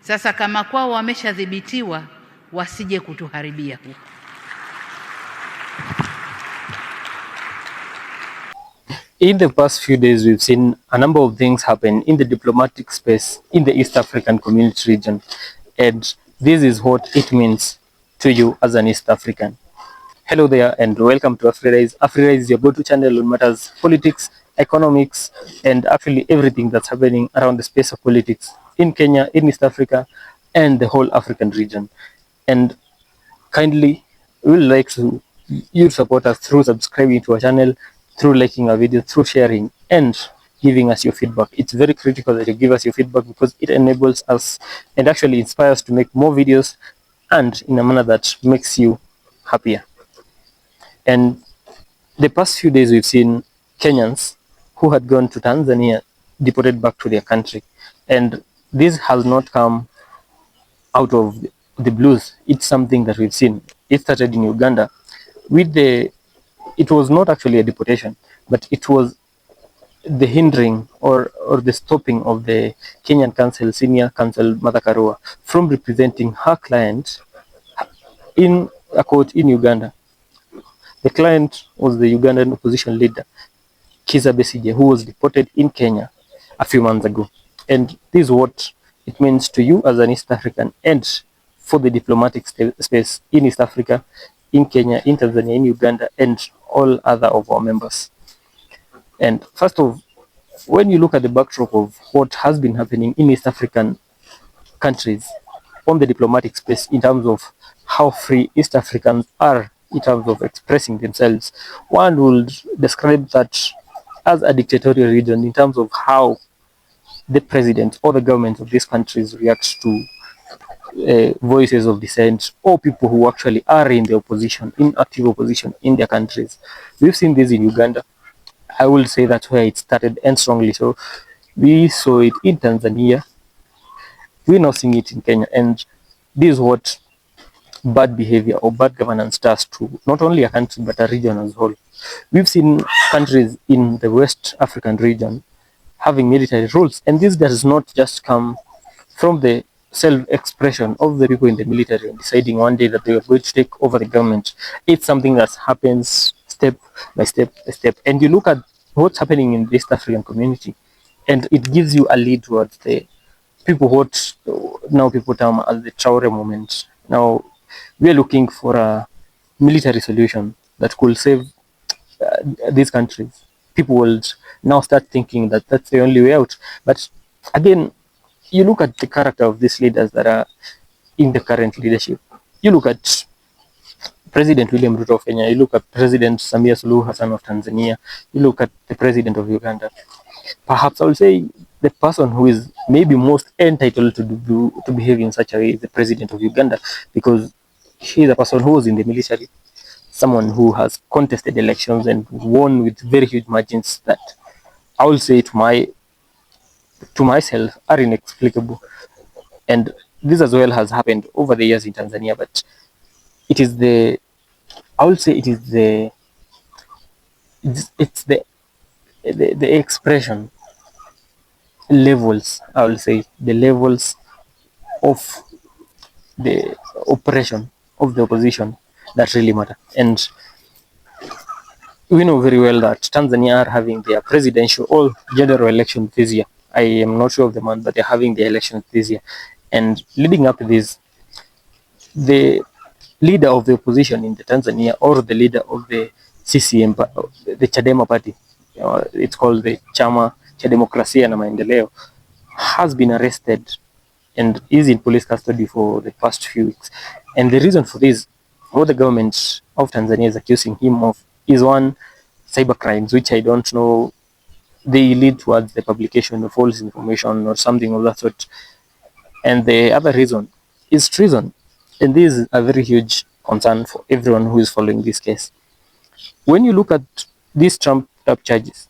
Sasa kama kwao wameshadhibitiwa, wasije kutuharibia huko. In the past few days, we've seen a number of things happen in the diplomatic space in the East African community region. And this is what it means to you as an East African. Hello there and welcome to AfriRise. AfriRise is your go-to channel on matters politics, economics, and actually everything that's happening around the space of politics in Kenya, in East Africa, and the whole African region. And kindly, we would like to you support us through subscribing to our channel, through liking our videos, through sharing, and giving us your feedback. It's very critical that you give us your feedback because it enables us and actually inspires to make more videos and in a manner that makes you happier. And the past few days, we've seen Kenyans who had gone to Tanzania deported back to their country. And this has not come out of the blues. It's something that we've seen. It started in Uganda with it was not actually a deportation, but it was the hindering or the stopping of the Kenyan counsel, senior counsel Martha Karua, from representing her client in a court in Uganda. The client was the Ugandan opposition leader, Kizza Besigye, who was deported in Kenya a few months ago. And this is what it means to you as an East African and for the diplomatic space in East Africa, in Kenya, in Tanzania, in Uganda, and all other of our members. And first of, when you look at the backdrop of what has been happening in East African countries on the diplomatic space in terms of how free East Africans are in terms of expressing themselves, one would describe that as a dictatorial region in terms of how the president or the government of these countries reacts to voices of dissent or people who actually are in the opposition, in active opposition in their countries. We've seen this in Uganda. I will say that's where it started and strongly so. We saw it in Tanzania. We're now seeing it in Kenya. And this is what bad behavior or bad governance does to not only a country but a region as a whole. We've seen countries in the West African region having military rules, and this does not just come from the self-expression of the people in the military deciding one day that they are going to take over the government. It's something that happens step by step by step. And you look at what's happening in the East African community, and it gives you a lead towards the people what now people term as the Traore moment. Now, we are looking for a military solution that could save these countries. People will now start thinking that that's the only way out. But again, you look at the character of these leaders that are in the current leadership. You look at President William Ruto of Kenya. You look at President Samia Suluhu Hassan of Tanzania. You look at the President of Uganda. Perhaps I will say the person who is maybe most entitled to behave in such a way is the President of Uganda, because he is a person who was in the military, someone who has contested elections and won with very huge margins that I will say to myself are inexplicable. And this as well has happened over the years in Tanzania, but it is the expression levels, I will say the levels of the oppression of the opposition that really matter. And we know very well that Tanzania are having their presidential or general election this year. I am not sure of the month, but they're having their elections this year. And leading up to this, the leader of the opposition in the Tanzania, or the leader of the CCM, the Chadema party, it's called the Chama cha Demokrasia na Maendeleo, has been arrested and is in police custody for the past few weeks. And the reason for this, what the government of Tanzania is accusing him of, is one, cyber crimes, which I don't know, they lead towards the publication of false information or something of that sort. And the other reason is treason. And this is a very huge concern for everyone who is following this case. When you look at these trumped-up charges,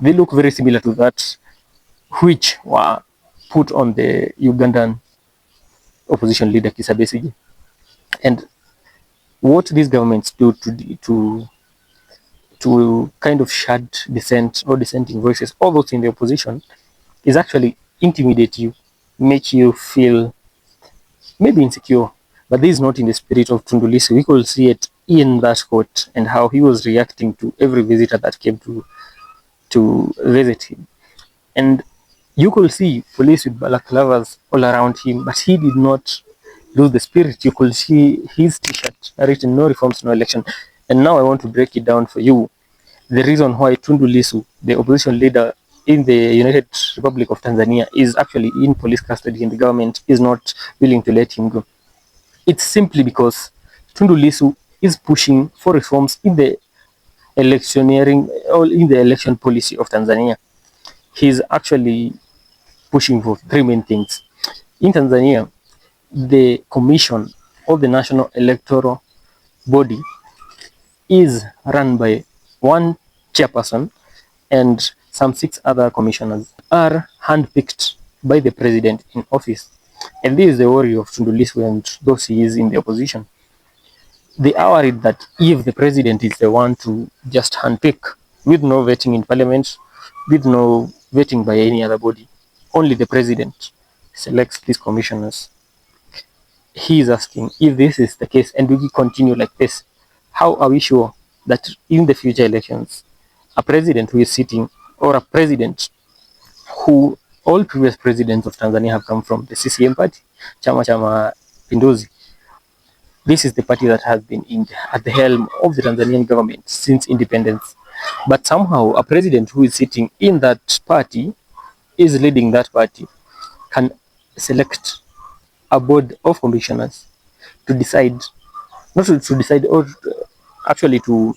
they look very similar to that which were put on the Ugandan opposition leader Kizza Besigye. And what these governments do to kind of shut dissent or dissenting voices, all those in the opposition, is actually intimidate you, make you feel maybe insecure, but this is not in the spirit of Tundu Lissu. We could see it in that court and how he was reacting to every visitor that came to visit him. And you could see police with balaclavas all around him, but he did not lose the spirit. You could see his t-shirt written "No reforms, no election." And now I want to break it down for you. The reason why Tundu Lissu, the opposition leader in the United Republic of Tanzania, is actually in police custody and the government is not willing to let him go. It's simply because Tundu Lissu is pushing for reforms in the electioneering or in the election policy of Tanzania. He's actually pushing for three main things. In Tanzania, the commission of the National Electoral Body is run by one chairperson and some 6 other commissioners are handpicked by the president in office. And this is the worry of Tundu Lissu and those he is in the opposition. They are worried that if the president is the one to just handpick with no vetting in parliament, with no vetting by any other body, only the president selects these commissioners. He is asking, if this is the case and we continue like this, how are we sure that in the future elections, a president who is sitting, or a president who all previous presidents of Tanzania have come from the CCM party, Chama cha Mapinduzi. This is the party that has been at the helm of the Tanzanian government since independence. But somehow a president who is sitting in that party, is leading that party, can select a board of commissioners to decide, not to decide, or actually to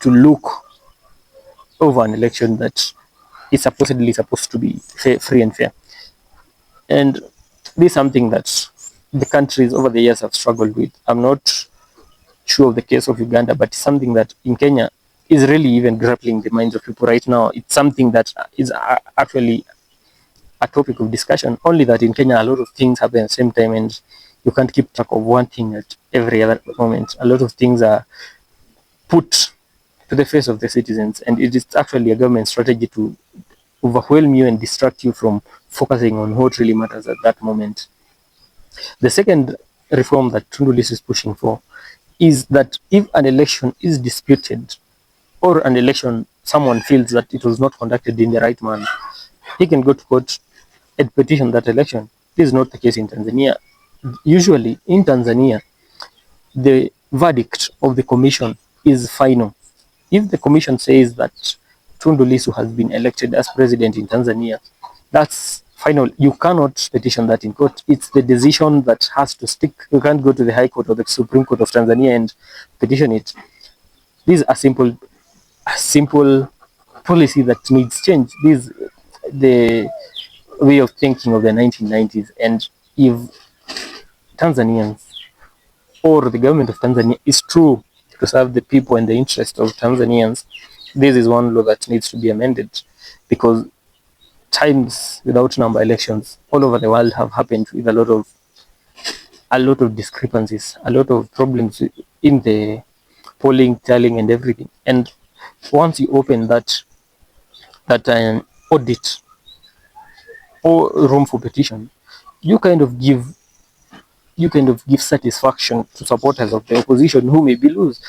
look over an election that is supposedly supposed to be free and fair. And this is something that the countries over the years have struggled with. I'm not sure of the case of Uganda, but something that in Kenya is really even grappling the minds of people right now. It's something that is actually a topic of discussion, only that in Kenya a lot of things happen at the same time and you can't keep track of one thing at every other moment. A lot of things are put to the face of the citizens, and it is actually a government strategy to overwhelm you and distract you from focusing on what really matters at that moment. The second reform that Tundu Lissu is pushing for is that if an election is disputed, or an election someone feels that it was not conducted in the right manner, he can go to court and petition that election. This is not the case in Tanzania. Usually in Tanzania, the verdict of the commission is final. If the commission says that Tundu Lissu has been elected as president in Tanzania, that's final. You cannot petition that in court. It's the decision that has to stick. You can't go to the High Court or the Supreme Court of Tanzania and petition it. This is a simple policy that needs change. This is the way of thinking of the 1990s. And if Tanzanians or the government of Tanzania is true to serve the people and the interest of Tanzanians, this is one law that needs to be amended, because times without number elections all over the world have happened with a lot of discrepancies, a lot of problems in the polling, tallying, and everything. And once you open that audit or room for petition, you kind of give satisfaction to supporters of the opposition who maybe lose,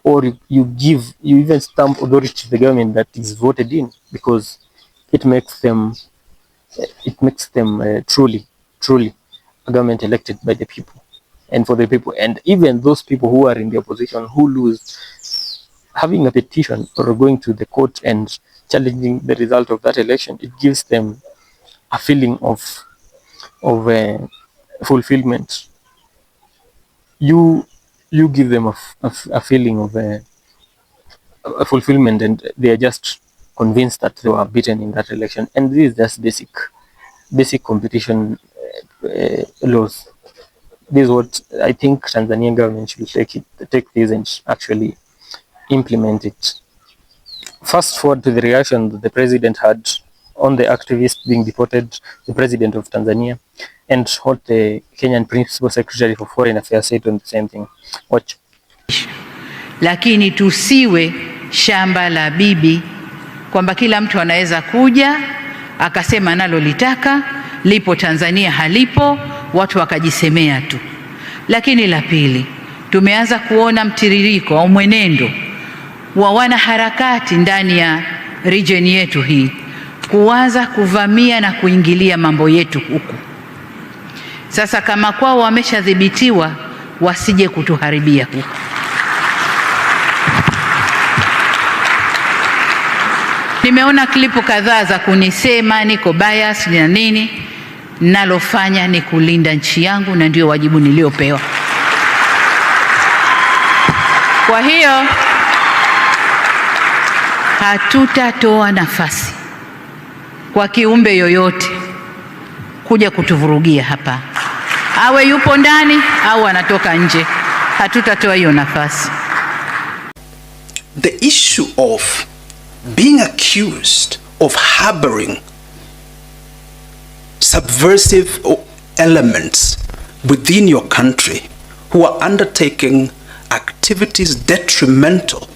or you even stamp authority to the government that is voted in, because it makes them truly a government elected by the people and for the people. And even those people who are in the opposition who lose, having a petition or going to the court and challenging the result of that election, it gives them a feeling of fulfillment. You give them a feeling of a fulfillment, and they are just convinced that they were beaten in that election. And this is just basic competition laws. This is what I think Tanzanian government should take this and actually implement it. Fast forward to the reaction that the president had on the activists being deported, the president of Tanzania, and what the Kenyan principal secretary for foreign affairs said on the same thing. Watch. Lakini tusiwe shamba la bibi, kwamba kila mtu anaweza kuja akasema nalo litaka lipo Tanzania halipo, watu wakajisemea tu. Lakini la pili, tumeanza kuona mtiririko au mwenendo wa wanaharakati ndani ya region yetu hii kuanza kuvamia na kuingilia mambo yetu huku. Sasa kama kwao wameshadhibitiwa, wasije kutuharibia huku. Nimeona klipu kadhaa za kunisema niko bias na nini. Nalofanya ni kulinda nchi yangu, na ndio wajibu niliopewa. Kwa hiyo hatutatoa nafasi kwa kiumbe yoyote kuja kutuvurugia hapa, awe yupo ndani au anatoka nje. Hatutatoa hiyo nafasi. The issue of being accused of harboring subversive elements within your country who are undertaking activities detrimental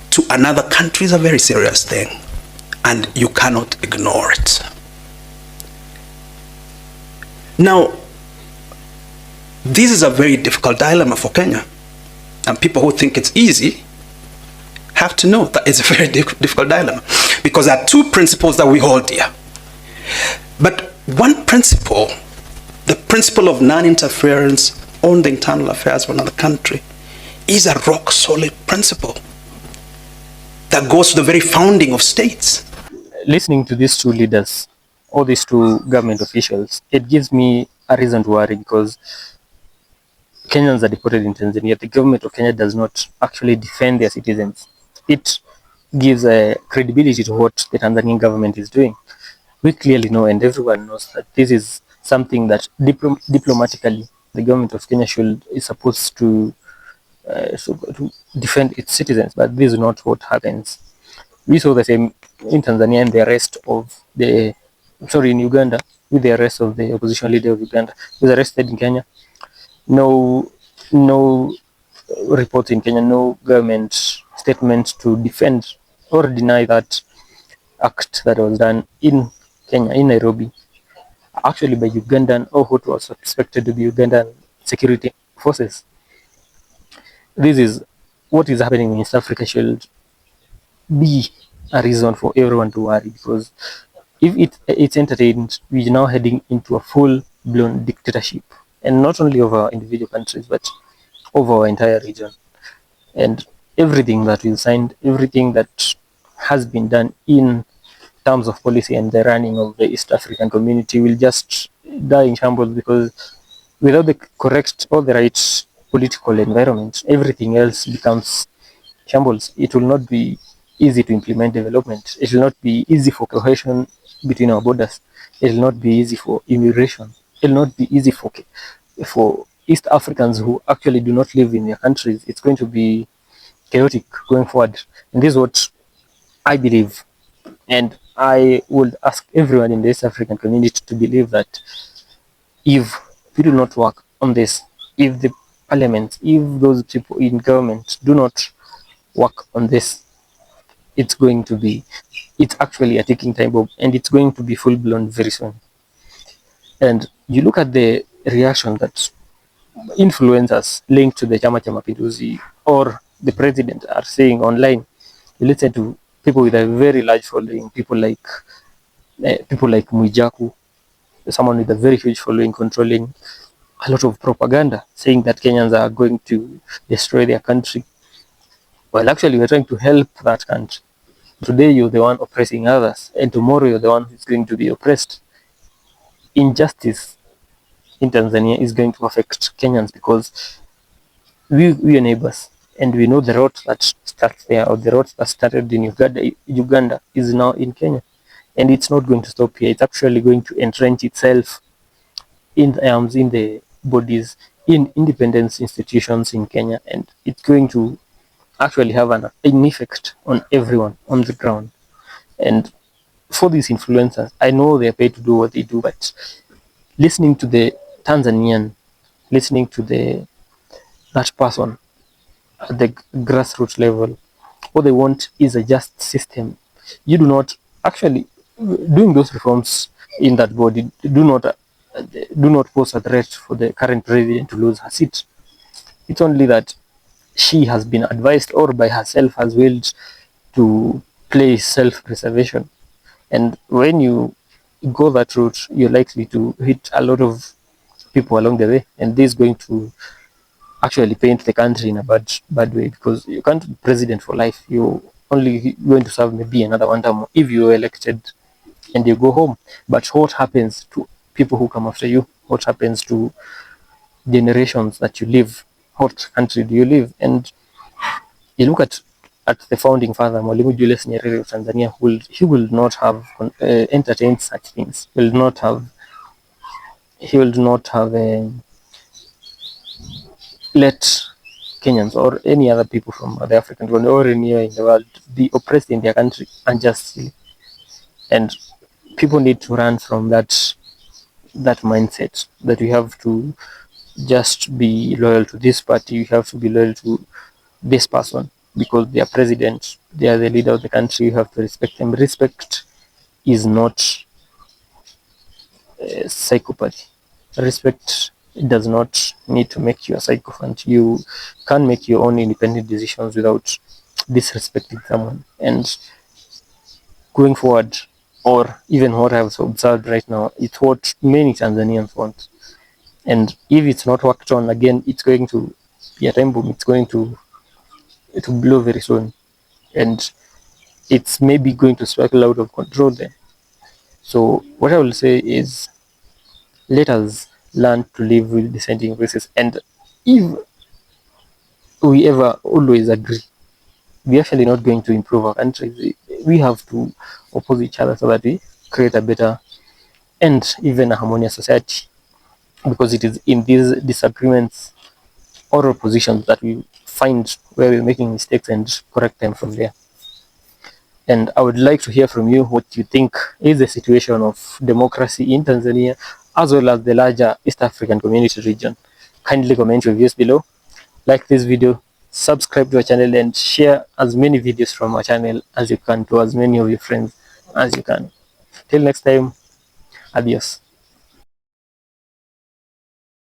to another country is a very serious thing, and you cannot ignore it. Now, this is a very difficult dilemma for Kenya, and people who think it's easy have to know that it's a very difficult dilemma, because there are two principles that we hold dear. But one principle, the principle of non-interference on the internal affairs of another country, is a rock-solid principle that goes to the very founding of states. Listening to these two leaders, or these two government officials, it gives me a reason to worry, because Kenyans are deported in Tanzania. The government of Kenya does not actually defend their citizens. It gives a credibility to what the Tanzanian government is doing. We clearly know, and everyone knows, that this is something that diplomatically the government of Kenya is supposed to defend its citizens, but this is not what happens. We saw the same in Tanzania in the arrest of in Uganda, with the arrest of the opposition leader of Uganda, who was arrested in Kenya. No reports in Kenya, no government statement to defend or deny that act that was done in Kenya, in Nairobi, actually by Ugandan, or what was suspected to be Ugandan security forces. This is what is happening in East Africa should be a reason for everyone to worry, because if it's entertained, we're now heading into a full-blown dictatorship, and not only of our individual countries, but of our entire region. And everything that we've signed, everything that has been done in terms of policy and the running of the East African community will just die in shambles, because without the correct or the right political environment, everything else becomes shambles. It will not be easy to implement development. It will not be easy for cohesion between our borders. It will not be easy for immigration. It will not be easy for East Africans who actually do not live in their countries. It's going to be chaotic going forward. And this is what I believe. And I would ask everyone in the East African community to believe that if we do not work on this, if the parliament, if those people in government do not work on this, it's actually a ticking time bomb, and it's going to be full-blown very soon. And you look at the reaction that influencers linked to the Chama cha Mapinduzi or the president are saying online. You listen to people with a very large following, people like Mwijaku, someone with a very huge following, controlling a lot of propaganda, saying that Kenyans are going to destroy their country. Well, actually, we're trying to help that country. Today, you're the one oppressing others, and tomorrow, you're the one who's going to be oppressed. Injustice in Tanzania is going to affect Kenyans, because we are neighbors, and we know the road that starts there, or the road that started in Uganda is now in Kenya, and it's not going to stop here. It's actually going to entrench itself in the arms, in the bodies, in independence institutions in Kenya, and it's going to actually have an effect on everyone on the ground. And for these influencers, I know they're paid to do what they do, but listening to the Tanzanian, listening to that person at the grassroots level, what they want is a just system. You do not actually doing those reforms in that body do not do not pose a threat for the current president to lose her seat. It's only that she has been advised or by herself has willed to play self-preservation. And when you go that route, you're likely to hit a lot of people along the way, and this is going to actually paint the country in a bad way, because you can't be president for life. You're only going to serve maybe another one term if you're elected and you go home. But what happens to people who come after you? What happens to generations that you live? What country do you live? And you look at the founding father Mwalimu Julius Nyerere of Tanzania, he will not have entertained such things. He will not have let Kenyans or any other people from the African world or anywhere in the world be oppressed in their country unjustly. And people need to run from that mindset that you have to just be loyal to this party, you have to be loyal to this person because they are president, they are the leader of the country, you have to respect them. Respect is not psychopathy. Respect does not need to make you a psychopath. You can make your own independent decisions without disrespecting someone. And going forward, or even what I've observed right now, it's what many Tanzanians want. And if it's not worked on, again, it's going to be a time bomb. It's going to blow very soon. And it's maybe going to spiral out of control then. So what I will say is, let us learn to live with dissenting voices. And if we ever always agree, we're actually not going to improve our country. We have to oppose each other so that we create a better and even a harmonious society. Because it is in these disagreements or oppositions that we find where we're making mistakes and correct them from there. And I would like to hear from you what you think is the situation of democracy in Tanzania as well as the larger East African community region. Kindly comment your views below, like this video, subscribe to our channel, and share as many videos from our channel as you can to as many of your friends as you can. Till next time, adios.